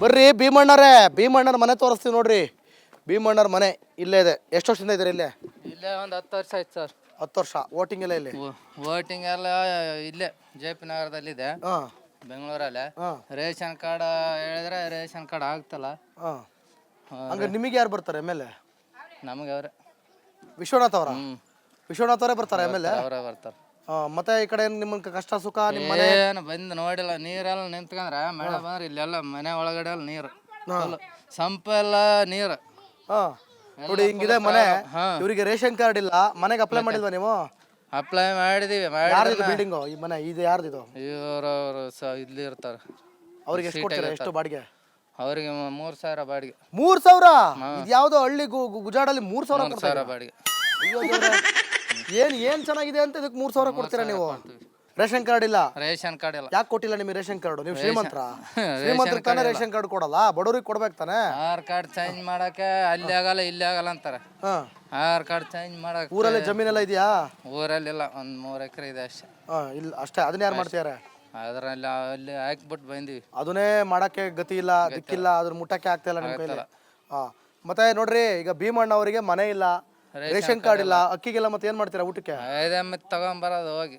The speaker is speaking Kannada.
ಬರ್ರಿ ಭೀಮಣ್ಣರ ಮನೆ ತೋರಿಸ್ತೀವಿ ನೋಡ್ರಿ. ಭೀಮಣ್ಣರ ಮನೆ ಇಲ್ಲೇ ಇದೆ. ಎಷ್ಟು ವರ್ಷದಿಂದ ಇದ್ದೀರಿ ಇಲ್ಲೇ? ಇಲ್ಲೇ ಒಂದು 10 ವರ್ಷ ಆಯ್ತು ಸರ್. 10 ವರ್ಷ. ವೋಟಿಂಗ್ ಎಲ್ಲ ಇಲ್ಲಿ? ವೋಟಿಂಗ್ ಎಲ್ಲ ಇಲ್ಲೇ JP ನಗರದಲ್ಲಿದೆ, ಹಾಂ ಬೆಂಗಳೂರಲ್ಲೇ. ಹಾಂ ರೇಷನ್ ಕಾರ್ಡ್ ಹೇಳಿದ್ರೆ ರೇಷನ್ ಕಾರ್ಡ್ ಆಗ್ತಲ್ಲ. ಹಾಂ. ಹಂಗಾರೆ ನಿಮಗೆ ಯಾರು ಬರ್ತಾರೆ MLA? ನಮಗೆ ಅವ್ರೆ ವಿಶ್ವನಾಥ್ ಅವರ? ವಿಶ್ವನಾಥ್ ಅವರೇ ಬರ್ತಾರೆ MLA? ಅವರೇ ಬರ್ತಾರೆ. ಮತ್ತೆ ಈ ಕಡೆ ನಿಮ್ಮ ಕಷ್ಟ ಸುಖ ನಿಮ್ಮ ಮನೆ ಏನು ಬಂದು ನೋಡಿಲ್ಲ. ನೀರೆಲ್ಲ ನಿಂತ್ಕೊಂಡ್ರೆ ಮಳೆ ಬಂದ್ರೆ ಇಲ್ಲೆಲ್ಲ ಮನೆ ಒಳಗಡೆ ಎಲ್ಲ ನೀರು, ಸಂಪ ಎಲ್ಲ ನೀರು. ಹಾಂ ನೋಡಿ ಹಿಂಗಿದೆ ಮನೆ. ಇವರಿಗೆ ರೇಷನ್ ಕಾರ್ಡ್ ಇಲ್ಲ, ಮನೆಗೆ ಅಪ್ಲೈ ಮಾಡಿಲ್ವಾ ನೀವು? ಅಪ್ಲೈ ಮಾಡಿದೀವಿ. ಯಾರ್ದಿದು ಬಿಲ್ಡಿಂಗು ಈ ಮನೆ? ಇದು ಯಾರ್ದಿದು? ಇವ್ರವ್ರು ಇಲ್ಲಿ ಇರ್ತಾರೆ. ಅವ್ರಿಗೆ ಎಷ್ಟು ಕೊಡ್ತೀರಾ? ಎಷ್ಟು ಬಾಡಿಗೆ? ಅವ್ರಿಗೆ 3,000 ಬಾಡಿಗೆ. 3,000? ಇದು ಯಾವುದೋ ಹಳ್ಳಿ ಗುಜಾಡಲ್ಲಿ 3,000 ಕೊಡ್ತಾರೆ? 3,000 ಬಾಡಿಗೆ. ಅಯ್ಯೋ ದೇವ್ರೇ. ಏನ್ ಚೆನ್ನಾಗಿದೆ ಅಂತ ಇದಕ್ಕೆ 3,000 ಕೊಡ್ತೀರಾ ನೀವು? ರೇಷನ್ ಕಾರ್ಡ್ ಇಲ್ಲ? ರೇಷನ್ ಕಾರ್ಡ್ ಇಲ್ಲ. ಯಾಕೆ ಕೊಟ್ಟಿಲ್ಲ ನಿಮಗೆ ರೇಷನ್ ಕಾರ್ಡ್? ನೀವು ಶ್ರೀಮಂತರ? ಶ್ರೀಮಂತರಿಗೆ ತಾನೇ ರೇಷನ್ ಕಾರ್ಡ್ ಕೊಡಲ್ಲ, ಬಡವ್ರಿಗೆ ಕೊಡ್ಬೇಕು ತಾನೆ. ಆಧಾರ್ ಕಾರ್ಡ್ ಚೇಂಜ್ ಮಾಡಕ್ಕೆ ಅಲ್ಲಿ ಆಗಲ್ಲ ಇಲ್ಲಿ ಆಗಲ್ಲ ಅಂತಾರೆ. ಆಧಾರ್ ಕಾರ್ಡ್ ಚೇಂಜ್ ಮಾಡಕ್ಕೆ ಊರಲ್ಲಿ ಜಮೀನೆಲ್ಲ ಇದೆಯಾ? ಊರಲ್ಲಿ ಇಲ್ಲ, ಒಂದು 3 ಎಕರೆ ಇದೆ ಅಷ್ಟೇ. ಇಲ್ಲ ಅಷ್ಟೇ. ಅದನ್ನ ಯಾರು ಮಾಡ್ತಿದ್ದಾರೆ? ಅದ್ರಲ್ಲಿ ಅಲ್ಲಿ ಹಾಕ್ಬಿಟ್ಟು ಬಂದಿವಿ. ಅದನ್ನೇ ಮಾಡಕ್ಕೆ ಗತಿ ಇಲ್ಲ, ದಿಕ್ಕಿಲ್ಲ, ಅದ್ರ ಮುಟ್ಟಕ್ಕೆ ಆಗ್ತಾ ಇಲ್ಲ ನಿಮ್ಮ ಕೈಲಿ. ಮತ್ತೆ ನೋಡ್ರಿ, ಈಗ ಭೀಮಣ್ಣ ಅವರಿಗೆ ಮನೆ ಇಲ್ಲ, ರೇಷನ್ ಕಾರ್ಡ್ ಇಲ್ಲ, ಅಕ್ಕಿಗೆಲ್ಲ ಮತ್ತೆ ಏನ್ ಮಾಡ್ತೀರಾ ಊಟಕ್ಕೆ? ಮತ್ತೆ ತಗೊಂಬರೋದು ಹೋಗಿ